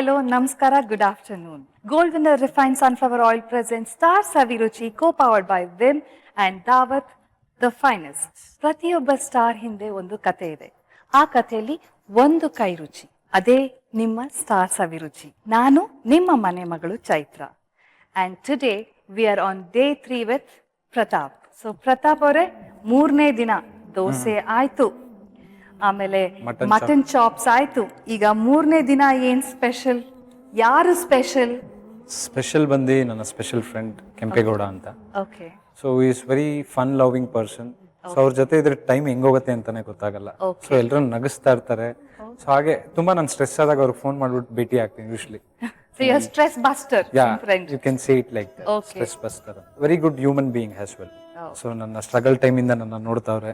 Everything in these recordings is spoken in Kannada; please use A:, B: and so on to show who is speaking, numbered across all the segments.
A: hello, namaskara, good afternoon. Gold winner refined sunflower oil presents Star Saviruchi co-powered by Vim and Dawat, the finest. ಪ್ರತಿಯೊಬ್ಬ ಸ್ಟಾರ್ ಹಿಂದೆ ಒಂದು ಕತೆ ಇದೆ. ಆ ಕಥೆಯಲ್ಲಿ ಒಂದು ಕೈ ರುಚಿ. ಅದೇ ನಿಮ್ಮ ಸ್ಟಾರ್ ಸವಿರುಚಿ. ನಾನು ನಿಮ್ಮ ಮನೆ ಮಗಳು Chaitra. And today we are on day 3 with Pratap. So Pratap ಅವರೇ ಮೂರನೇ ದಿನ ದೋಸೆ ಆಯ್ತು, ಆಮೇಲೆ ಮಟನ್ ಚಾಪ್ಸ್ ಆಯ್ತು, ಈಗ ಮೂರನೇ ದಿನ ಏನ್ ಸ್ಪೆಷಲ್? ಯಾರು ಸ್ಪೆಷಲ್?
B: ಸ್ಪೆಷಲ್ ಬಂದು ನನ್ನ ಸ್ಪೆಷಲ್ ಫ್ರೆಂಡ್ ಕೆಂಪೇಗೌಡ ಅಂತ.
A: Okay.
B: So is very fun loving person. So ಅವ್ರ ಜೊತೆ ಇದ್ರೆ ಟೈಮ್ ಹೆಂಗೋಗುತ್ತೆ ಅಂತಾನೆ ಗೊತ್ತಾಗಲ್ಲ. ಸೊ ಎಲ್ಲರೂ ನಗಿಸ್ತಾ ಇರ್ತಾರೆ. ಸೊ ಹಾಗೆ ತುಂಬಾ ನಾನು ಸ್ಟ್ರೆಸ್ ಆದಾಗ ಅವ್ರಿಗೆ ಫೋನ್ ಮಾಡ್ಬಿಟ್ಟು ಭೇಟಿ ಆಗ್ತೀನಿ usually.
A: So you're stress buster, friend.
B: You can say it like that.
A: Okay.
B: Stress buster. Very good human being as well. So ನನ್ನ ಸ್ಟ್ರಗಲ್ ಟೈಮ್ ಇಂದ ನನ್ನ ನೋಡ್ತಾವ್ರೆ.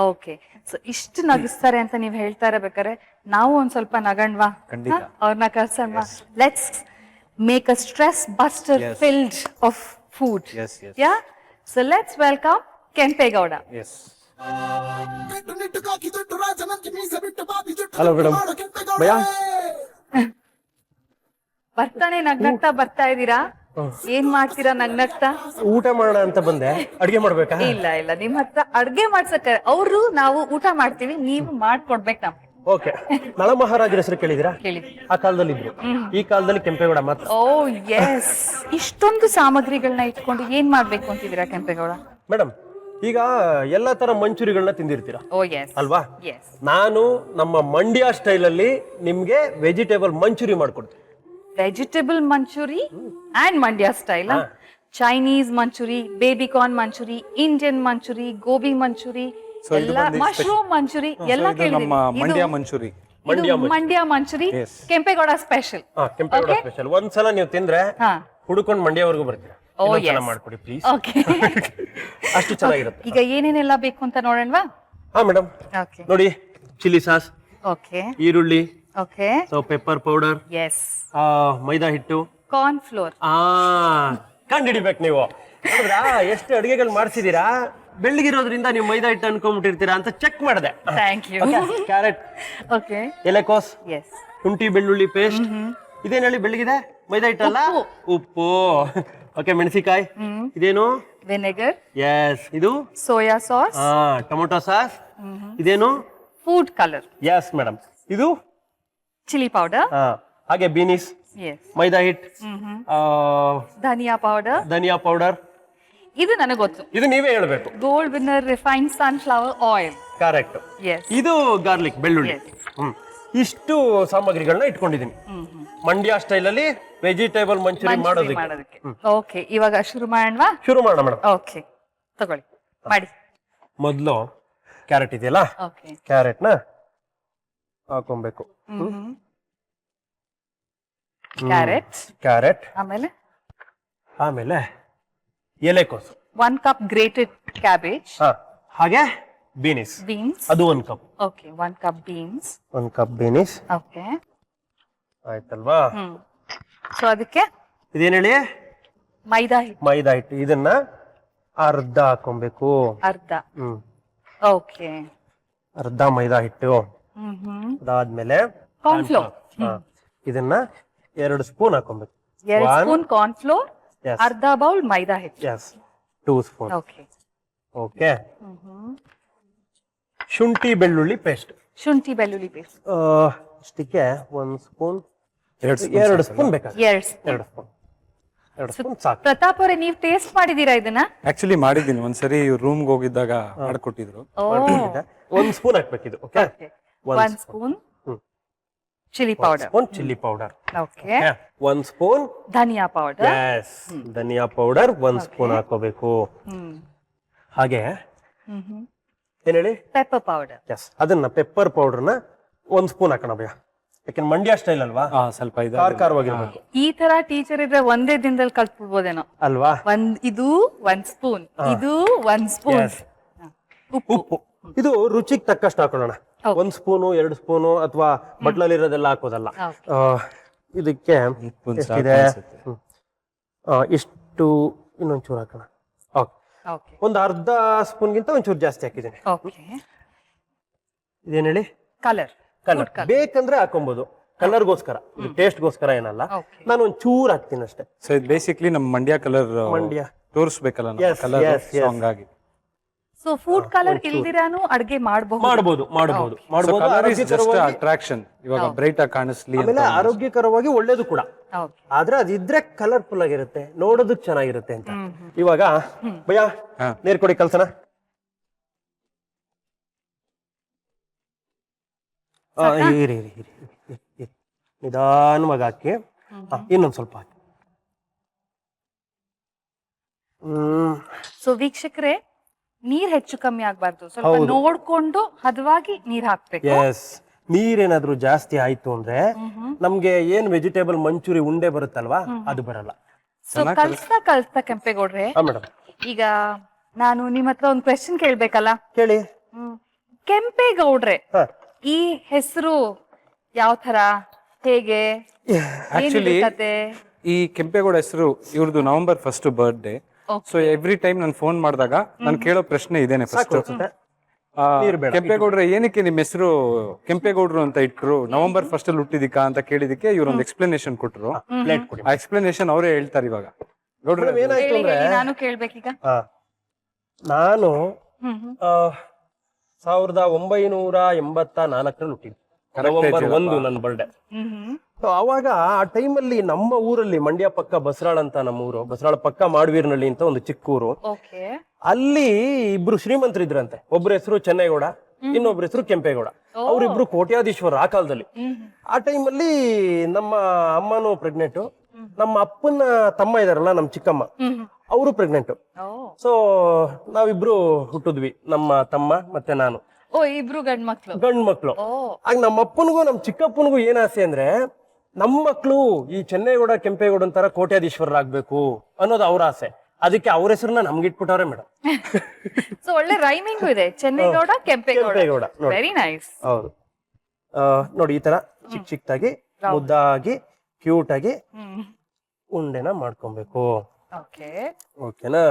A: ಓಕೆ. ಸೊ ಇಷ್ಟು ನಗಿಸ್ತಾರೆ ಅಂತ ನೀವು ಹೇಳ್ತಾ ಇರಬೇಕಾದ್ರೆ ನಾವು ಒಂದ್ ಸ್ವಲ್ಪ ನಗಣ್ವಾ?
B: ಖಂಡಿತ.
A: ಅವ್ರನ್ನ ಕರ್ಸಣ್ವಾ? Let's make a stress buster filled of food. Yeah, so let's welcome Kempegowda.
B: Yes. Hello madam. ಭಯ್ಯಾ
A: ಬರ್ತಾನೆ ನಗ್ನಗ್ತಾ ಬರ್ತಾ ಇದ್ದೀರಾ? ಏನ್ ಮಾಡ್ತೀರಾ ನಗ್ನಗ್ತಾ?
C: ಊಟ ಮಾಡೋಣ ಅಂತ ಬಂದೆ. ಅಡಿಗೆ ಮಾಡ್ಬೇಕಾ?
A: ಇಲ್ಲ ಇಲ್ಲ, ನಿಮ್ ಹತ್ರ ಅಡ್ಗೆ ಮಾಡ್ಸಕ್ಕೆ ಅವರು ನಾವು ಊಟ ಮಾಡ್ತೀವಿ, ನೀವು ಮಾಡ್ಕೊಡ್ಬೇಕು ನಮ್ಗೆ.
C: ಓಕೆ. ನಳ ಮಹಾರಾಜರ ಹೆಸರು ಕೇಳಿದಿರಾ?
A: ಕೇಳಿದ್ವಿ.
C: ಆ ಕಾಲದಲ್ಲಿ ಇದ್ರು. ಈ ಕಾಲದಲ್ಲಿ ಕೆಂಪೇಗೌಡ ಮಾತ್ರ.
A: ಓ ಎಸ್. ಇಷ್ಟೊಂದು ಸಾಮಗ್ರಿಗಳನ್ನ ಇಟ್ಕೊಂಡು ಏನ್ ಮಾಡ್ಬೇಕು ಅಂತಿದ್ದೀರಾ ಕೆಂಪೇಗೌಡ?
C: ಮೇಡಮ್, ಈಗ ಎಲ್ಲಾ ತರ ಮಂಚೂರಿಗಳನ್ನ ತಿಂದಿರ್ತೀರಾ
A: ಓ ಎಸ್
C: ಅಲ್ವಾ?
A: ಎಸ್.
C: ನಾನು ನಮ್ಮ ಮಂಡ್ಯ ಸ್ಟೈಲ್ ಅಲ್ಲಿ ನಿಮ್ಗೆ ವೆಜಿಟೇಬಲ್ ಮಂಚೂರಿ ಮಾಡ್ಕೊಡ್ತೀನಿ.
A: Vegetable manchuri and Mandya style. Chinese manchuri, baby corn manchuri, Indian manchuri, gobi manchuri, ಎಲ್ಲ ಮಶ್ರೂಮ್ ಮಂಚೂರಿ ಎಲ್ಲ ಕೇಳಿದೀನಿ.
B: ಮಂಡ್ಯ ಮಂಚೂರಿ.
A: ಮಂಡ್ಯ ಮಂಚೂರಿ ಕೆಂಪೇಗೌಡ ಸ್ಪೆಷಲ್.
C: ಕೆಂಪೇಗೌಡ ಸ್ಪೆಷಲ್. ಒಂದ್ಸಲ ನೀವು ತಿಂದ್ರೆ ಹುಡುಕೊಂಡು ಮಂಡ್ಯವರೆಗೂ ಬರ್ತೀರಾ. ಮಾಡ್ಕೊಡಿ ಪ್ಲೀಸ್.
A: ಓಕೆ.
C: ಅಷ್ಟು ಚೆನ್ನಾಗಿರುತ್ತೆ.
A: ಈಗ ಏನೇನೆಲ್ಲ ಬೇಕು ಅಂತ ನೋಡೋಣವಾ?
C: ಹಾ ಮೇಡಮ್, ನೋಡಿ. ಚಿಲ್ಲಿ ಸಾಸ್,
A: ಓಕೆ,
C: ಈರುಳ್ಳಿ,
A: okay,
C: so pepper powder,
A: yes,
C: maida ಹಿಟ್ಟು,
A: ಕಾರ್ನ್ ಫ್ಲೋರ್.
C: ಕಂಡು ಹಿಡಿಬೇಕು ನೀವು. ನೋಡಿದ್ರಾ ಎಷ್ಟು ಅಡಿಗೆಗಳು ಮಾಡ್ಸಿದೀರಾ? ಬೆಳ್ಳಗಿರೋದ್ರಿಂದ ನೀವು ಮೈದಾ ಹಿಟ್ಟು ಅನ್ಕೊಂಡ್ಬಿಟ್ಟಿರ್ತೀರಾ ಅಂತ ಚೆಕ್ ಮಾಡಿದೆ.
A: Thank you.
C: ಕ್ಯಾರೆಟ್,
A: ಓಕೆ,
C: ಎಲೆಕೋಸ್,
A: ಎಸ್,
C: ಶುಂಠಿ ಬೆಳ್ಳುಳ್ಳಿ ಪೇಸ್ಟ್. ಇದೇನು ಹೇಳಿ ಬೆಳ್ಳಗಿದೆ? ಮೈದಾ ಹಿಟ್ಟಲ್ಲ, ಉಪ್ಪು. ಓಕೆ, ಮೆಣಸಿಕಾಯಿ. ಇದೇನು?
A: ವಿನೆಗರ್.
C: ಎಸ್. ಇದು
A: ಸೋಯಾ ಸಾಸ್.
C: Tomato sauce. ಇದೇನು?
A: Food colour.
C: Yes madam. ಇದು
A: ಚಿಲ್ಲಿ ಪೌಡರ್.
C: ಹಾಗೆ ಬೀನಿಸ್, ಮೈದಾ ಹಿಟ್,
A: ಧನಿಯಾ ಪೌಡರ್.
C: ಧನಿಯಾ ಪೌಡರ್.
A: ಇದು ನನಗೆ ಗೊತ್ತು.
C: ಇದು ನೀವೇ ಹೇಳ್ಬೇಕು.
A: Gold Winner refined sunflower oil.
C: Correct.
A: Yes.
C: ಇದು ಗಾರ್ಲಿಕ್, ಬೆಳ್ಳುಳ್ಳಿ. ಇಷ್ಟು ಸಾಮಗ್ರಿಗಳನ್ನ ಇಟ್ಕೊಂಡಿದ್ದೀನಿ ಮಂಡ್ಯ ಸ್ಟೈಲ್ ಅಲ್ಲಿ ವೆಜಿಟೇಬಲ್ ಮಂಚೂರಿ ಮಾಡೋದಕ್ಕೆ.
A: ಓಕೆ, ಇವಾಗ ಶುರು ಮಾಡೋಣವಾ?
C: ಶುರು ಮಾಡೋಣ ಮೇಡಮ್.
A: ಓಕೆ, ತಗೊಳ್ಳಿ, ಮಾಡಿ.
C: ಮೊದಲು ಕ್ಯಾರೆಟ್ ಇದೆಯಲ್ಲ,
A: ಓಕೆ,
C: ಕ್ಯಾರೆಟ್ ನ ಹಾಕೊಬೇಕು. ಕ್ಯಾರೆಟ್, ಆಮೇಲೆ ಎಲೆಕೋಸು,
A: 1 ಕಪ್ ಗ್ರೇಟೆಡ್ ಕ್ಯಾಬೇಜ್,
C: ಹಾಗೆ ಬೀನ್ಸ್, ಅದು 1 cup.
A: Okay, 1 cup beans.
C: 1 cup beans.
A: Okay,
C: ಆಯ್ತಲ್ವಾ?
A: ಸೊ ಅದಕ್ಕೆ
C: ಇದೇನು ಹೇಳಿ?
A: ಮೈದಾ ಹಿಟ್ಟು.
C: ಮೈದಾ ಹಿಟ್ಟು. ಇದನ್ನ ಅರ್ಧ ಹಾಕೊಬೇಕು.
A: ಅರ್ಧ. ಓಕೆ,
C: ಅರ್ಧ ಮೈದಾ ಹಿಟ್ಟು. ಅದಾದ್ಮೇಲೆ
A: ಕಾರ್ನ್ ಫ್ಲೋರ್.
C: ಇದನ್ನ 2 ಸ್ಪೂನ್ ಹಾಕೊಬೇಕು.
A: 2 ಸ್ಪೂನ್ ಕಾರ್ನ್ ಫ್ಲೋರ್, ಅರ್ಧ ಬೌಲ್ ಮೈದಾ ಹಿಟ್ಟು.
C: Yes, 2 spoon.
A: Okay,
C: okay. ಶುಂಠಿ ಬೆಳ್ಳುಳ್ಳಿ ಪೇಸ್ಟ್.
A: ಶುಂಠಿ ಬೆಳ್ಳುಳ್ಳಿ ಪೇಸ್ಟ್
C: ಇಷ್ಟಕ್ಕೆ 1 ಸ್ಪೂನ್, 2 ಸ್ಪೂನ್ ಬೇಕಾಗುತ್ತೆ. 2 ಸ್ಪೂನ್. 2 ಸ್ಪೂನ್ ಸಾಕು.
A: ಪ್ರತಾಪ್ ಅವರೇ, ನೀವು ಟೇಸ್ಟ್ ಮಾಡಿದೀರಾ ಇದನ್ನ?
B: ಆಕ್ಚುಲಿ ಮಾಡಿದ್ದೀನಿ ಒಂದ್ಸರಿ, ರೂಮ್ಗೆ ಹೋಗಿದ್ದಾಗ ಮಾಡ್ಕೊಟ್ಟಿದ್ರು.
C: 1 ಸ್ಪೂನ್ ಹಾಕ್ಬೇಕಿದು. Okay,
A: 1 spoon chilli powder.
C: Chilli powder.
A: Okay,
C: 1 spoon
A: dhania powder.
C: Yes, dhania powder 1 spoon ಹಾಕೋಬೇಕು. ಹಾಗೆ ಏನ್ ಹೇಳಿ?
A: Pepper powder.
C: ಎಸ್, ಅದನ್ನ ಪೆಪ್ಪರ್ ಪೌಡರ್ನ 1 ಸ್ಪೂನ್ ಹಾಕೋಣ ಭಯ. ಯಾಕಂದ್ರೆ ಮಂಡ್ಯ ಸ್ಟೈಲ್ ಅಲ್ವಾ,
B: ಸ್ವಲ್ಪ
C: ಖಾರವಾಗಿರ್ಬೇಕು.
A: ಈ ತರ ಟೀಚರ್ ಇದ್ರೆ ಒಂದೇ ದಿನದಲ್ಲಿ ಕಲ್ತ್ಬಿಡ್ಬೋದೇನೋ
C: ಅಲ್ವಾ?
A: ಇದು 1 ಸ್ಪೂನ್, ಇದು 1 ಸ್ಪೂನ್.
C: ಉಪ್ಪು ಇದು ರುಚಿಗೆ ತಕ್ಕಷ್ಟು ಹಾಕೊಳ್ಳೋಣ. 1 ಸ್ಪೂನು, 2 ಸ್ಪೂನು ಅಥವಾ ಬಟ್ಲಲ್ಲಿ ಇರೋದೆಲ್ಲ ಹಾಕೋದಲ್ಲ. ಇದಕ್ಕೆ ಇಷ್ಟು ಇನ್ನೊಂಚೂರು ಹಾಕೋಣ. ಒಂದು ಅರ್ಧ ಸ್ಪೂನ್ಗಿಂತ ಒಂಚೂರು ಜಾಸ್ತಿ ಹಾಕಿದ್ದೇನೆ. ಇದೇನು ಹೇಳಿ?
A: ಕಲರ್.
C: ಬೇಕಂದ್ರೆ ಹಾಕೊಬಹುದು, ಕಲರ್ಗೋಸ್ಕರ, ಇದು ಟೇಸ್ಟ್ಗೋಸ್ಕರ ಏನಲ್ಲ.
A: Okay.
C: ನಾನು ಒಂದ್ ಚೂರ್ ಹಾಕ್ತೀನಿ ಅಷ್ಟೇ.
B: ಸೊ ಇದು ಬೇಸಿಕ್ಲಿ ನಮ್ಮ ಮಂಡ್ಯ ಕಲರ್
C: ಮಂಡ್ಯ
B: ತೋರಿಸ್ಬೇಕಲ್ಲ
C: Yes,
B: ಕಲರ್
C: yes, yes.
B: ಹಂಗಾಗಿ
A: ಸೊ ಫುಡ್ ಕಲರ್ ಇಲ್ದಿರಾನು ಅಡ್ಗೆ ಮಾಡಬಹುದು.
C: ಮಾಡಬಹುದು.
B: Colour is just attraction. ಇವಾಗ ಬ್ರೈಟ್ ಆಗಿ ಕಾಣಿಸ್ಲಿ ಅಂತ.
C: ಆಮೇಲೆ ಆರೋಗ್ಯಕರವಾಗಿ ಒಳ್ಳೇದು ಕೂಡ.
A: ಓಕೆ.
C: ಆದ್ರೆ ಅದಿದ್ರೆ ಕಲರ್ಫುಲ್ ಆಗಿರುತ್ತೆ, ನೋಡೋದಕ್ ಚೆನ್ನಾಗಿರುತ್ತೆ ಅಂತ. ಇವಾಗ ಭಯ ನೀರ್ ಕೊಡಿ ಕಲ್ಸನ. ಇರಿ ನಿಧಾನವಾಗಿ ಹಾಕಿ. ಇನ್ನೊಂದ್ ಸ್ವಲ್ಪ ಹಾಕಿ.
A: ಸೊ ವೀಕ್ಷಕರೇ, ನೀರ್ ಹೆಚ್ಚು ಕಮ್ಮಿ ಆಗ್ಬಾರ್ದು, ಸ್ವಲ್ಪ ನೋಡ್ಕೊಂಡು ಹದವಾಗಿ ನೀರ್ ಹಾಕ್ಬೇಕು.
C: ಎಸ್, ನೀರೇನಾದ್ರೂ ಜಾಸ್ತಿ ಆಯ್ತು ಅಂದ್ರೆ ನಮ್ಗೆ ಏನ್ ವೆಜಿಟೇಬಲ್ ಮಂಚೂರಿ ಉಂಡೆ ಬರುತ್ತಲ್ವಾ, ಅದು ಬರಲ್ಲ.
A: ಸೊ ಕಲ್ಸ್ತಾ ಕೆಂಪೇಗೌಡ್ರೆ,
C: ಮೇಡಮ್
A: ಈಗ ನಾನು ನಿಮ್ ಹತ್ರ ಒಂದ್ ಕ್ವೆಶ್ಚನ್ ಕೇಳ್ಬೇಕಲ್ಲ.
C: ಕೇಳಿ.
A: ಕೆಂಪೇಗೌಡ್ರೆ, ಈ ಹೆಸರು ಯಾವ ತರ, ಹೇಗೆ,
B: ಆಕ್ಚುಲಿ ಈ ಕೆಂಪೇಗೌಡ ಹೆಸರು ಇವ್ರದ್ದು November 1 birthday. So every time ನಾನು ಫೋನ್ ಮಾಡಿದಾಗ ನಾನು ಕೇಳೋ ಪ್ರಶ್ನೆ ಇದೇನೆ ಫಸ್ಟ್, ಕೆಂಪೇಗೌಡ್ರೆ ಏನಕ್ಕೆ ನಿಮ್ ಹೆಸರು ಕೆಂಪೇಗೌಡರು ಅಂತ ಇಟ್ರು, November 1 ಅಲ್ಲಿ ಹುಟ್ಟಿದಿಕಾ ಅಂತ ಕೇಳಿದಕ್ಕೆ ಇವ್ರೊಂದು ಎಕ್ಸ್ಪ್ಲನೇಷನ್ ಕೊಟ್ರು. ಆ ಎಕ್ಸ್ಪ್ಲನೇಷನ್ ಅವರೇ ಹೇಳ್ತಾರೆ ಇವಾಗ. ಗೌಡ್ರೆ
C: ಏನಾಯ್ತು ಅಂದ್ರೆ,
A: ನಾನು ಕೇಳ್ಬೇಕೀಗ.
C: ನಾನು 1984 ಹುಟ್ಟಿದ್ದು, November 1 ನನ್ನ ಬರ್ಡೇ. ಅವಾಗ ಆ ಟೈಮಲ್ಲಿ ನಮ್ಮ ಊರಲ್ಲಿ, ಮಂಡ್ಯ ಪಕ್ಕ ಬಸರಾಳ್ ಅಂತ ನಮ್ಮ ಊರು, ಬಸರಾಳ ಪಕ್ಕ ಮಾಡವೀರ್ನಳ್ಳಿ ಅಂತ ಒಂದು ಚಿಕ್ಕ ಊರು. ಅಲ್ಲಿ ಇಬ್ರು ಶ್ರೀಮಂತರಿದ್ರಂತೆ. ಒಬ್ರ ಹೆಸರು ಚೆನ್ನೇಗೌಡ, ಇನ್ನೊಬ್ರ ಹೆಸರು ಕೆಂಪೇಗೌಡ. ಅವ್ರಿಬ್ರು ಕೋಟ್ಯಾಧೀಶ್ವರ ಆ ಕಾಲದಲ್ಲಿ. ಆ ಟೈಮಲ್ಲಿ ನಮ್ಮ ಅಮ್ಮನೂ ಪ್ರೆಗ್ನೆಂಟ್, ನಮ್ಮ ಅಪ್ಪನ ತಮ್ಮ ಇದಾರಲ್ಲ ನಮ್ಮ ಚಿಕ್ಕಮ್ಮ, ಅವರು ಪ್ರೆಗ್ನೆಂಟ್. ಸೊ ನಾವಿಬ್ರು ಹುಟ್ಟಿದ್ವಿ, ನಮ್ಮ ತಮ್ಮ ಮತ್ತೆ ನಾನು.
A: ಇಬ್ರು ಗಂಡ್
C: ಮಕ್ಳು. ಆಗ ನಮ್ಮ ಅಪ್ಪನಿಗೂ ನಮ್ಮ ಚಿಕ್ಕಪ್ಪನಿಗೂ ಏನ್ ಆಸೆ ಅಂದ್ರೆ, ನಮ್ಮ ಮಕ್ಳು ಈ ಚೆನ್ನೇಗೌಡ ಕೆಂಪೇಗೌಡ ಅಂತಾರ ಕೋಟ್ಯಾಧೀಶ್ವರರಾಗ್ಬೇಕು ಅನ್ನೋದು ಅವ್ರ ಆಸೆ. ಅದಕ್ಕೆ ಅವ್ರ ಹೆಸರನ್ನ ನಮ್ಗೆ ಇಟ್ಬಿಟ್ಟವ್ರೆ ಮೇಡಮ್.
A: ಸೊ ಒಳ್ಳೆ ರೈಮಿಂಗ್ ಇದೆ, ಚೆನ್ನೇಗೌಡ ಕೆಂಪೇಗೌಡ. Very nice.
C: ಹೌದು. ನೋಡಿ ಈ ತರ ಚಿಕ್ಕದಾಗಿ ಮುದ್ದಾಗಿ ಕ್ಯೂಟ್ ಆಗಿ ಉಂಡೆನ ಮಾಡ್ಕೊಬೇಕು. ಓಕೆನಾ?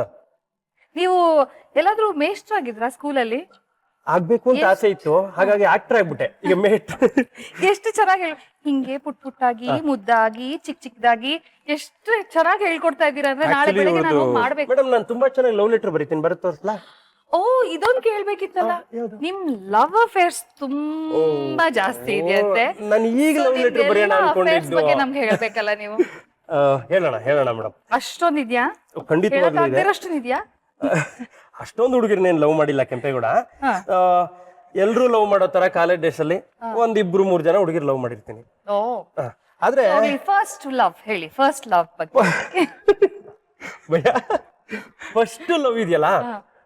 A: ನೀವು ಎಲ್ಲಾದ್ರೂ ಮೇಷ್ಟ್ರಾಗಿದ್ರಾ ಸ್ಕೂಲಲ್ಲಿ?
C: ಆಗ್ಬೇಕು ಅಂತ ಆಸೆ ಇತ್ತು, ಹಾಗಾಗಿ ಆಕ್ಟರ್ ಆಗ್ಬಿಟ್ಟೆ. ಈಗ
A: ಎಷ್ಟು ಚೆನ್ನಾಗಿ ಹಿಂಗೆ ಪುಟ್ಟಾಗಿ ಮುದ್ದಾಗಿ ಚಿಕ್ಕದಾಗಿ ಎಷ್ಟು ಚೆನ್ನಾಗಿ ಹೇಳ್ಕೊಡ್ತಾ ಇದ್ದೀರಾ ಅಂದ್ರೆ, ನಾಳೆ ಬೆಳಗ್ಗೆ ನಾನು ಮಾಡ್ಬೇಕು.
C: ಮೇಡಮ್, ನಾನು ತುಂಬಾ ಚೆನ್ನಾಗಿ ಲವ್ ಲೆಟರ್ ಬರೀತೀನಿ, ಬರುತ್ತೆ ತೋರಿಸ್ಲಾ?
A: ಇದೊಂದು ಕೇಳ್ಬೇಕಿತ್ತಲ್ಲ. ನಿಮ್ ಲವ್ ಅಫೇರ್ಸ್ ತುಂಬಾ ಜಾಸ್ತಿ ಇದೆಯಂತೆ.
C: ನಾನು ಈಗ ಲವ್ ಲೆಟರ್ ಬರೆಯೋಣ ಅನ್ಕೊಂಡಿದ್ದು.
A: ಬಗ್ಗೆ ನಮ್ಗೆ ಹೇಳ್ಬೇಕಲ್ಲ ನೀವು.
C: ಹೇಳೋಣ ಮೇಡಮ್.
A: ಅಷ್ಟೊಂದಿದ್ಯಾ?
C: ಖಂಡಿತವಾಗ್ಲೂ ಇದೆ.
A: ಅಷ್ಟೊಂದಿದ್ಯಾ?
C: ಅಷ್ಟೊಂದು ಹುಡುಗಿರ್ನೇನ್ ಲವ್ ಮಾಡಿಲ್ಲ ಕೆಂಪೇಗೌಡ. ಎಲ್ರು ಲವ್ ಮಾಡೋ ತರ ಕಾಲೇಜ್ ಡೇಸ್ ಅಲ್ಲಿ 1-2-3 ಜನ ಹುಡುಗಿರ್ ಲವ್ ಮಾಡಿರ್ತೀನಿ. ಆದ್ರೆ
A: ಫಸ್ಟ್ ಲವ್ ಹೇಳಿ, ಫಸ್ಟ್ ಲವ್ ಬಗ್ಗೆ.
C: ಫಸ್ಟ್ ಲವ್ ಇದೆಯಲ್ಲ,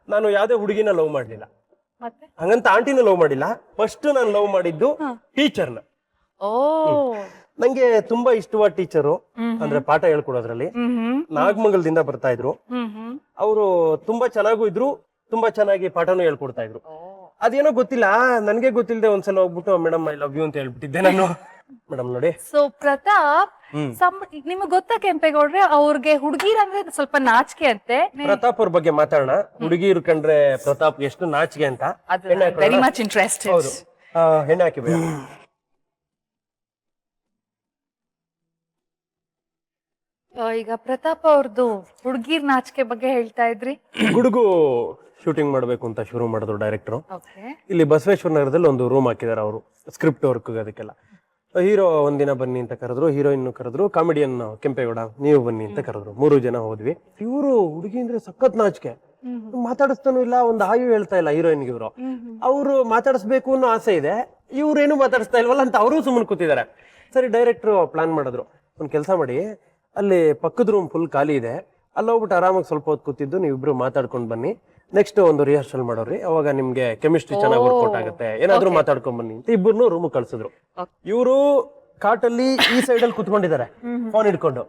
C: ನಾನು ಯಾವ್ದೇ ಹುಡುಗಿನ ಲವ್ ಮಾಡ್ಲಿಲ್ಲ, ಹಂಗಂತ ಆಂಟಿನ ಲವ್ ಮಾಡಿಲ್ಲ. ಫಸ್ಟ್ ನಾನು ಲವ್ ಮಾಡಿದ್ದು ಟೀಚರ್ನ. ನಂಗೆ ತುಂಬಾ ಇಷ್ಟವಾದ ಟೀಚರು ಅಂದ್ರೆ ಪಾಠ ಹೇಳ್ಕೊಡೋದ್ರಲ್ಲಿ ನಾಗಮಂಗಲದಿಂದ ಬರ್ತಾ ಇದ್ರು. ಅವರು ತುಂಬಾ ಚೆನ್ನಾಗೂ ಇದ್ರು, ತುಂಬಾ ಚೆನ್ನಾಗಿ ಪಾಠನೂ ಹೇಳ್ಕೊಡ್ತಾ ಇದ್ರು. ಅದೇನೋ ಗೊತ್ತಿಲ್ಲ, ನನ್ಗೆ ಗೊತ್ತಿಲ್ಲದೆ ಒಂದ್ಸಲ ಹೋಗ್ಬಿಟ್ಟು ಮೇಡಮ್ ಐ ಲವ್ ಯು ಅಂತ ಹೇಳ್ಬಿಟ್ಟಿದ್ದೆ ನಾನು. ಮೇಡಮ್ ನೋಡಿ.
A: ಸೊ ಪ್ರತಾಪ್, ನಿಮ್ಗೆ ಗೊತ್ತಾ ಕೆಂಪೇಗೌಡ್ರೆ, ಅವ್ರಿಗೆ ಹುಡುಗಿರ್ ಅಂದ್ರೆ ಸ್ವಲ್ಪ ನಾಚಿಕೆ ಅಂತೆ.
C: ಪ್ರತಾಪ್ ಅವ್ರ ಬಗ್ಗೆ ಮಾತಾಡೋಣ. ಹುಡುಗಿರು ಕಂಡ್ರೆ ಪ್ರತಾಪ್ ಎಷ್ಟು ನಾಚಿಕೆ ಅಂತ.
A: Very much interested.
C: ಹೌದು, ಹೆಣ್ಣೆ ಹಾಕಿ ಬೇಡ.
A: ಈಗ ಪ್ರತಾಪ್ ಅವ್ರದ್ದು ಹುಡುಗಿರ್ ನಾಚಿಕೆ ಬಗ್ಗೆ ಹೇಳ್ತಾ ಇದ್ರಿ.
C: ಹುಡುಗು ಶೂಟಿಂಗ್ ಮಾಡ್ಬೇಕು ಅಂತ ಶುರು ಮಾಡಿದ್ರು ಡೈರೆಕ್ಟರ್. ಇಲ್ಲಿ ಬಸವೇಶ್ವರ ನಗರದಲ್ಲಿ ಒಂದು ರೂಮ್ ಹಾಕಿದಾರೆ ಅವರು, ಸ್ಕ್ರಿಪ್ಟ್ ವರ್ಕ್ ಅದಕ್ಕೆಲ್ಲ. ಹೀರೋ ಒಂದಿನ ಬನ್ನಿ ಅಂತ ಕರೆದ್ರು, ಹೀರೋಯಿನ್ ಕರೆದ್ರು, ಕಾಮಿಡಿಯನ್ ಕೆಂಪೇಗೌಡ ನೀವು ಬನ್ನಿ ಅಂತ ಕರೆದ್ರು. 3 ಜನ ಹೋದ್ವಿ. ಇವರು ಹುಡುಗಿ ಅಂದ್ರೆ ಸಖತ್ ನಾಚಿಕೆ, ಮಾತಾಡಿಸ್ತಾನು ಇಲ್ಲ, ಒಂದು ಆಯು ಹೇಳ್ತಾ ಇಲ್ಲ ಹೀರೋಯಿನ್ಗೆ. ಇವರು ಅವ್ರು ಮಾತಾಡಿಸ್ಬೇಕು ಅನ್ನೋ ಆಸೆ ಇದೆ, ಇವ್ರೇನು ಮಾತಾಡಿಸ್ತಾ ಇಲ್ವಲ್ಲ ಅಂತ ಅವರು ಸುಮ್ಮನೆ ಕೂತಿದ್ದಾರೆ. ಸರಿ, ಡೈರೆಕ್ಟ್ರು ಪ್ಲಾನ್ ಮಾಡಿದ್ರು, ಒಂದ್ ಕೆಲಸ ಮಾಡಿ, ಅಲ್ಲಿ ಪಕ್ಕದ ರೂಮ್ ಫುಲ್ ಖಾಲಿ ಇದೆ, ಅಲ್ಲಿ ಹೋಗ್ಬಿಟ್ಟು ಆರಾಮಾಗಿ ಸ್ವಲ್ಪ ಹೊತ್ತು ಕೂತಿದ್ದು ನೀವಿಬ್ರು ಮಾತಾಡ್ಕೊಂಡ್ ಬನ್ನಿ, ನೆಕ್ಸ್ಟ್ ಒಂದು ರಿಹರ್ಸಲ್ ಮಾಡೋರಿ, ಅವಾಗ ನಿಮ್ಗೆ ಕೆಮಿಸ್ಟ್ರಿ ಚೆನ್ನಾಗಿ ವರ್ಕೌಟ್ ಆಗುತ್ತೆ, ಏನಾದ್ರು ಮಾತಾಡ್ಕೊಂಡ್ ಬನ್ನಿ ಅಂತ ಇಬ್ಬರನ್ನು ರೂಮ್ ಕಳ್ಸಿದ್ರು. ಇವರು ಕಾಟಲ್ಲಿ ಈ ಸೈಡ್ ಅಲ್ಲಿ ಕುತ್ಕೊಂಡಿದ್ದಾರೆ ಫೋನ್ ಹಿಡ್ಕೊಂಡು,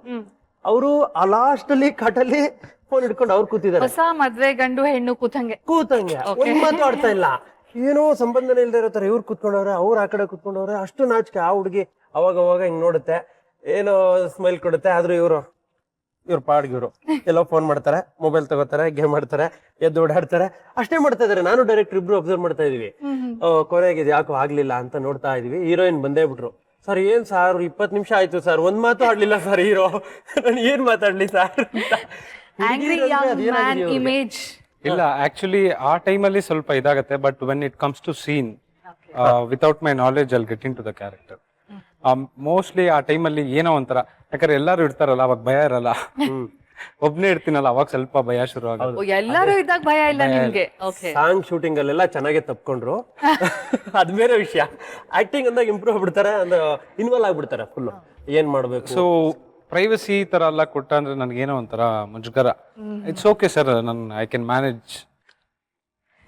C: ಅವರು ಆ ಲಾಸ್ಟ್ ಅಲ್ಲಿ ಕಾಟಲ್ಲಿ ಫೋನ್ ಹಿಡ್ಕೊಂಡು ಅವ್ರು ಕೂತಿದ್ದಾರೆ.
A: ಹೊಸ ಮದ್ವೆ ಗಂಡು ಹೆಣ್ಣು ಕೂತಂಗೆ
C: ಒಂದ್ ಮಾತು ಆಡ್ತಾ ಇಲ್ಲ, ಏನೋ ಸಂಬಂಧನೇ ಇಲ್ದೇ ಇರೋ ತರ ಇವ್ರು ಕುತ್ಕೊಂಡವ್ರೆ, ಅವ್ರು ಆ ಕಡೆ ಕುತ್ಕೊಂಡವ್ರೆ. ಅಷ್ಟು ನಾಚಿಕೆ. ಆ ಹುಡುಗಿ ಅವಾಗ ಹಿಂಗ್ ನೋಡುತ್ತೆ, ಏನೋ ಸ್ಮೈಲ್ ಕೊಡುತ್ತೆ. ಆದ್ರೂ ಇವ್ರ ಪಾಡ್ಗೆ ಇವ್ರು ಎಲ್ಲೋ ಫೋನ್ ಮಾಡ್ತಾರೆ, ಮೊಬೈಲ್ ತಗೋತಾರೆ, ಗೇಮ್ ಆಡ್ತಾರೆ, ಎದ್ದು ಓಡಾಡ್ತಾರೆ, ಅಷ್ಟೇ ಮಾಡ್ತಾ ಇದಾರೆ. ನಾನು ಡೈರೆಕ್ಟರ್ ಇಬ್ರು ಅಬ್ಸರ್ವ್ ಮಾಡ್ತಾ ಇದೀವಿ. ಕೊನೆಗೆ ಯಾಕೋ ಆಗ್ಲಿಲ್ಲ ಅಂತ ನೋಡ್ತಾ ಇದೀವಿ. ಹೀರೋಯಿನ್ ಬಂದೇ ಬಿಟ್ರು. ಸರ್ ಏನ್ ಸರ್ 20 ನಿಮಿಷ ಆಯ್ತು ಸರ್, ಒಂದ್ ಮಾತು ಆಡ್ಲಿಲ್ಲ ಸರ್ ಹೀರೋ. ನಾನು ಏನ್ ಮಾತಾಡ್ಲಿ sir?
A: Angry young man image.
B: ಇಲ್ಲ ಆಕ್ಚುಲಿ ಆ ಟೈಮಲ್ಲಿ ಸ್ವಲ್ಪ ಇದಾಗತ್ತೆ, but when it comes to scene without my knowledge I'll get into the character. Mostly ಆ ಟೈಮಲ್ಲಿ ಏನೋ ಒಂಥರ, ಯಾಕಂದ್ರೆ ಎಲ್ಲರೂ ಇರ್ತಾರಲ್ಲ ಅವಾಗ ಭಯ ಇರಲ್ಲ, ಒಬ್ನೇ ಇರ್ತೀನಲ್ಲ ಅವಾಗ ಸ್ವಲ್ಪ ಭಯ ಶುರು ಆಗುತ್ತೆ.
A: ಎಲ್ಲರೂ ಇದ್ದಾಗ ಭಯ ಇಲ್ಲ ನಿಮ್ಗೆ? ಓಕೆ.
C: ಸಾಂಗ್ ಶೂಟಿಂಗ್ ಅಲ್ಲೆಲ್ಲ ಚೆನ್ನಾಗೆ ತಪ್ಕೊಂಡ್ರು, ಅದ್ ಬೇರೆ ವಿಷಯ. ಆಕ್ಟಿಂಗ್ ಅಂದಾಗ ಇಂಪ್ರೂವ್ ಆಗ್ಬಿಡ್ತಾರೆ, ಅಂದ್ರೆ ಇನ್ವಾಲ್ವ್ ಆಗ್ಬಿಡ್ತಾರೆ ಫುಲ್. ಏನ್ ಮಾಡ್ಬೇಕು?
B: ಸೊ ಪ್ರೈವಸಿ ಈ ತರ ಎಲ್ಲ ಕೊಟ್ಟ ಅಂದ್ರೆ ನನ್ಗೇನೋ ಒಂಥರ ಮುಜುಗರ. ಇಟ್ಸ್ ಓಕೆ ಸರ್, ನಾನು ಐ ಕ್ಯಾನ್ ಮ್ಯಾನೇಜ್.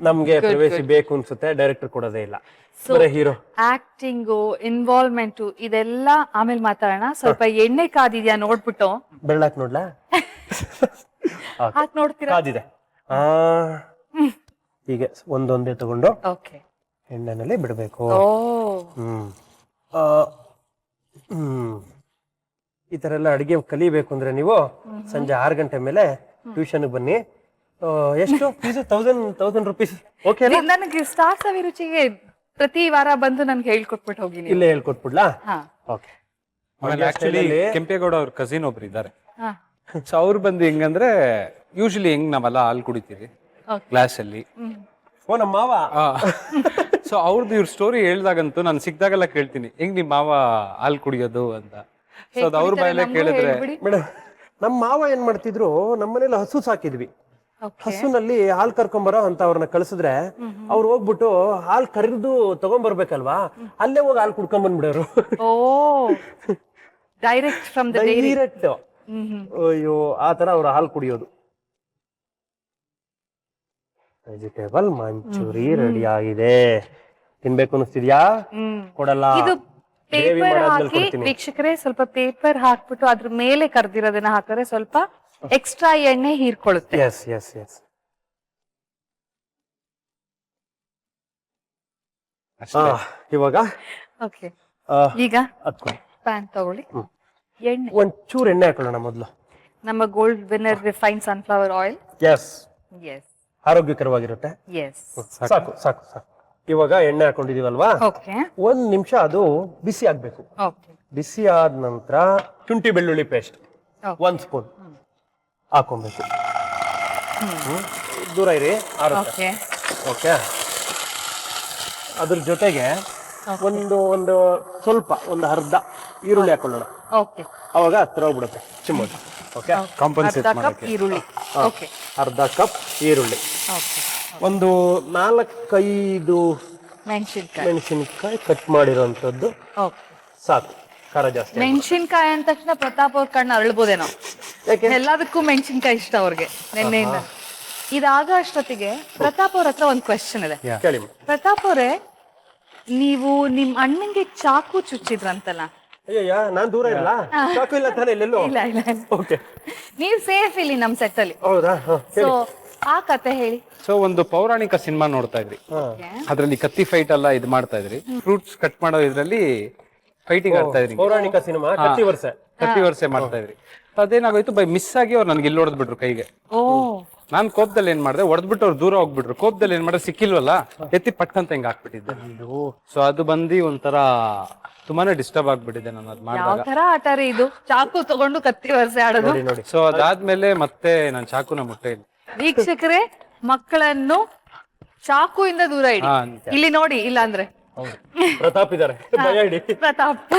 C: ನಮ್ಗೆ ಪ್ರೈವಸಿ ಬೇಕು ಅನ್ಸುತ್ತೆ, ಡೈರೆಕ್ಟರ್ ಕೊಡೋದೇ ಇಲ್ಲ, ಬರೀ ಹೀರೋ.
A: ಆಕ್ಟಿಂಗು, ಇನ್ವಾಲ್ವ್ಮೆಂಟ್ ಇದೆಲ್ಲ ಆಮೇಲೆ ಮಾತಾಡೋಣ. ಸ್ವಲ್ಪ ಎಣ್ಣೆ ಕಾದಿದ್ಯಾ ನೋಡ್ಬಿಟ್ಟು?
C: ಬೆಳ್ಳಾಕ್ ನೋಡ್ಲಾ?
A: ಹಾಕ್ ನೋಡ್ತೀರಾ?
C: ಕಾದಿದೆ. ಹೀಗೆ ಒಂದೊಂದೇ ತಗೊಂಡು
A: ಓಕೆ
C: ಎಣ್ಣೆನಲ್ಲಿ ಬಿಡಬೇಕು.
A: ಓ
C: ಈ ತರ ಎಲ್ಲ ಅಡಿಗೆ ಕಲಿಬೇಕು ಅಂದ್ರೆ ನೀವು ಸಂಜೆ 6 ಗಂಟೆ ಮೇಲೆ ಟ್ಯೂಷನ್ ಬನ್ನಿ. ಎಷ್ಟು ಫೀಸ್? 1000 rupees. ಓಕೆ ಅಲ್ಲ?
A: ನನಗೆ ಸ್ಟಾರ್ ಸವಿರುಚಿಗೆ ಪ್ರತಿ ವಾರ ಬಂದು ನನ್ಗೆ ಹೇಳ್ಕೊಟ್ಬಿಟ್ಟು ಹೋಗಿ ನೀವು.
C: ಇಲ್ಲೇ ಹೇಳ್ಕೊಟ್ಬಿಡ್ಲಾ?
A: ಹಾ.
C: ಓಕೆ.
B: ಆಮೇಲೆ ಆಕ್ಚುಲಿ ಕೆಂಪೇಗೌಡ ಅವ್ರ ಕಸಿನ್ ಒಬ್ರು ಇದ್ದಾರೆ.
A: ಹಾ.
B: ಸೊ ಅವ್ರು ಬಂದು ಹೆಂಗಂದ್ರೆ ಯೂಶಲಿ ಹೆಂಗ್ ನಾವೆಲ್ಲ ಹಾಲು ಕುಡಿತೀವಿ ಕ್ಲಾಸ್ ಅಲ್ಲಿ.
C: ಓ ನಮ್ಮ ಮಾವ.
B: ಸೊ ಅವ್ರದ್ದು ಇವ್ರ ಸ್ಟೋರಿ ಹೇಳ್ದಾಗಂತೂ ನಾನು ಸಿಕ್ದಾಗೆಲ್ಲ ಕೇಳ್ತೀನಿ, ಹೆಂಗ್ ನಿಮ್ ಮಾವ ಹಾಲು ಕುಡಿಯೋದು ಅಂತ. ಸೊ ಅದು ಅವ್ರ ಬಾಯಲ್ಲೇ ಕೇಳಿದ್ರೆ,
C: ಮೇಡಮ್ ನಮ್ಮ ಮಾವ ಏನ್ ಮಾಡ್ತಿದ್ರು, ನಮ್ಮನೇಲಿ ಹಸು ಸಾಕಿದ್ವಿ. ಹಸುನಲ್ಲಿ ಹಾಲ್ ಕರ್ಕೊಂಬರೋ ಅಂತ ಅವ್ರನ್ನ ಕಳ್ಸಿದ್ರೆ ಅವ್ರು ಹೋಗ್ಬಿಟ್ಟು ಹಾಲ್ ಕರೆದು ತಗೊಂಡ್ಬರ್ಬೇಕಲ್ವಾ, ಅಲ್ಲೇ ಹೋಗಿ ಹಾಲ್ ಕುಡ್ಕೊಂಡ್ ಬಂದ್ಬಿಡೋರು.
A: Oh direct from the dairy.
C: Direct. ಅಯ್ಯೋ, ಆ ತರ ಅವ್ರ ಹಾಲ್ ಕುಡಿಯೋದು. ವೆಜಿಟೇಬಲ್ ಮಂಚೂರಿ ರೆಡಿ ಆಗಿದೆ. ತಿನ್ಬೇಕು ಅನಿಸ್ತಿದ್ಯಾ? ಕೊಡಲ್ಲ.
A: ಇದು
C: ಗ್ರೇವಿ
A: ಪೇಪರ್
C: ಮಾಡಾದ್ಮೇಲೆ
A: ಹಾಕಿ
C: ಕೊಡ್ತೀನಿ.
A: ವೀಕ್ಷಕರೇ, ಸ್ವಲ್ಪ ಪೇಪರ್ ಹಾಕ್ಬಿಟ್ಟು ಅದ್ರ ಮೇಲೆ ಕರ್ದಿರೋದನ್ನ ಹಾಕಿದ್ರೆ ಸ್ವಲ್ಪ ಎಕ್ಸ್ಟ್ರಾ ಎಣ್ಣೆ ಹೀರ್ಕೊಳ್ಳುತ್ತೆ.
C: Yes yes yes. ಇವಾಗ
A: ಓಕೆ. ಈಗ ಪ್ಯಾನ್ ತಗೊಳ್ಳಿ, ಎಣ್ಣೆ
C: ಒಂಚೂರು ಎಣ್ಣೆ ಹಾಕೊಳ್ಳೋಣ ಮೊದಲು.
A: ನಮ್ಮ Gold Winner refine sunflower oil.
C: Yes.
A: Yes
C: ಆರೋಗ್ಯಕರವಾಗಿರುತ್ತೆ.
A: ಎಸ್.
C: ಸಾಕು ಸಾಕು ಸಾಕು. ಇವಾಗ ಎಣ್ಣೆ ಹಾಕೊಂಡಿದೀವಲ್ವಾ,
A: ಓಕೆ.
C: 1 ನಿಮಿಷ ಅದು ಬಿಸಿ ಆಗ್ಬೇಕು.
A: ಓಕೆ.
C: ಬಿಸಿ ಆದ ನಂತರ ಶುಂಠಿ ಬೆಳ್ಳುಳ್ಳಿ ಪೇಸ್ಟ್ 1 ಸ್ಪೂನ್ ಹಾಕೊಬೇಕು. ದೂರ ಇರಿ, ಆರುತ್ತೆ.
A: ಓಕೆ.
C: ಓಕೆ. ಅದ್ರ ಜೊತೆಗೆ ಒಂದು ಸ್ವಲ್ಪ ಒಂದು ಅರ್ಧ ಈರುಳ್ಳಿ ಹಾಕೊಳ್ಳೋಣ.
A: ಓಕೆ.
C: ಅವಾಗ ಹತ್ರ ಹೋಗ್ಬಿಡುತ್ತೆ ಚಿಮ್ಮೋದು. ಓಕೆ.
B: ಕಾಂಪನ್ಸೇಟ್
A: ಅರ್ಧ ಕಪ್
B: ಮಾಡಕ್ಕೆ.
A: ಈರುಳ್ಳಿ. ಓಕೆ.
C: ಅರ್ಧ ಕಪ್ ಈರುಳ್ಳಿ,
A: ಓಕೆ.
C: ಒಂದು 4-5 ಮೆಣಸಿನಕಾಯಿ ಕಟ್ ಮಾಡಿರೋಂಥದ್ದು
A: ಓಕೆ.
C: ಸಾಕು. ಖಾರ ಜಾಸ್ತಿ.
A: ಮೆಣಸಿನ್ಕಾಯಿ ಅಂದ ತಕ್ಷಣ ಪ್ರತಾಪ್ ಅವ್ರ ಕಣ್ಣು ಅರಳ್ಬೋದೇನೋ,
C: ಯಾಕೆ?
A: ಎಲ್ಲದಕ್ಕೂ ಮೆಣಸಿನ್ಕಾಯಿ ಇಷ್ಟ ಅವ್ರಿಗೆ ನಿನ್ನೆಯಿಂದ. ಇದಾಗ ಅಷ್ಟೊತ್ತಿಗೆ ಪ್ರತಾಪ್ ಅವ್ರ ಹತ್ರ ಒಂದು ಕ್ವೆಶ್ಚನ್ ಇದೆ.
C: ಕೇಳಿ.
A: ಪ್ರತಾಪ್ ಅವರೇ, ನೀವು ನಿಮ್ ಅಣ್ಣಂಗೆ ಚಾಕು ಚುಚ್ಚಿದ್ರಂತಲ್ಲ?
C: ಅಯ್ಯಯ್ಯ, ನಾನ್ ದೂರ ಇಲ್ಲ, ಚಾಕು ಇಲ್ಲ ತಾನೇ ಎಲ್ಲೆಲ್ಲೋ.
A: ಇಲ್ಲ ಇಲ್ಲ.
C: ಓಕೆ.
A: ನೀವ್ ಸೇಫ್ ಇಲ್ಲಿ ನಮ್ ಸೆಟ್ ಅಲ್ಲಿ.
C: ಹೌದಾ?
A: ಸೊ ಆ ಕತೆ ಹೇಳಿ.
B: ಸೊ ಒಂದು ಪೌರಾಣಿಕ ಸಿನಿಮಾ ನೋಡ್ತಾ ಇದ್ರಿ, ಅದ್ರಲ್ಲಿ ಕತ್ತಿ ಫೈಟ್ ಎಲ್ಲ ಇದು ಮಾಡ್ತಾ ಇದ್ರಿ, ಫ್ರೂಟ್ಸ್ ಕಟ್ ಮಾಡೋ ಇದ್ರಲ್ಲಿ ಫೈಟಿಂಗ್ ಆಡ್ತಾ ಇದ್ರಿ.
C: ಪೌರಾಣಿಕ ಸಿನಿಮಾ ಕತ್ತಿ ವರ್ಷೆ
B: ಮಾಡ್ತಾ ಇದ್ರಿ. ಅದೇನಾಗೋಯ್ತು, ಬೈ ಮಿಸ್ ಆಗಿ ಅವ್ರು ನನ್ಗೆ ಇಲ್ಲಿ ಹೊಡೆದ್ಬಿಟ್ರು ಕೈಗೆ.
A: ಓ.
B: ನಾನ್ ಕೋಪದಲ್ಲಿ ಏನ್ ಮಾಡಿದೆ, ಹೊಡೆದ್ಬಿಟ್ಟು ಅವ್ರು ದೂರ ಹೋಗ್ಬಿಟ್ರು. ಕೋಪದಲ್ಲಿ ಏನ್ ಮಾಡಿದೆ, ಸಿಕ್ಕಿಲ್ವಲ್ಲ, ಎತ್ತಿ ಪಟ್ ಅಂತ ಹಿಂಗ್ ಹಾಕ್ಬಿಟ್ಟಿದ್ದೆ. ಸೊ ಅದು ಬಂದು ಒಂಥರ ತುಂಬಾನೇ ಡಿಸ್ಟರ್ಬ್ ಆಗ್ಬಿಟ್ಟಿದೆ ನಾನು ಅದ್
A: ಯಾವ
B: ಮಾಡಿದಾಗ.
A: ತರ ಆಟ ರೀ ಇದು, ಚಾಕು ತಗೊಂಡು ಕತ್ತಿ ವರ್ಷೆ ಆಡೋದು?
C: ನೋಡಿ.
B: ಸೊ ಅದಾದ್ಮೇಲೆ ಮತ್ತೆ ನಾನು ಚಾಕುನ ಮುಟ್ಟೆ ಇಲ್ಲ.
A: ವೀಕ್ಷಕರೇ, ಮಕ್ಕಳನ್ನು ಚಾಕುವಿಂದ ದೂರ ಇಡಿ. ಇಲ್ಲಿ ನೋಡಿ, ಇಲ್ಲ ಅಂದ್ರೆ
C: ಪ್ರತಾಪ್ ಇದಾರೆ, ಭಯ ಇಡಿ.
A: ಪ್ರತಾಪ್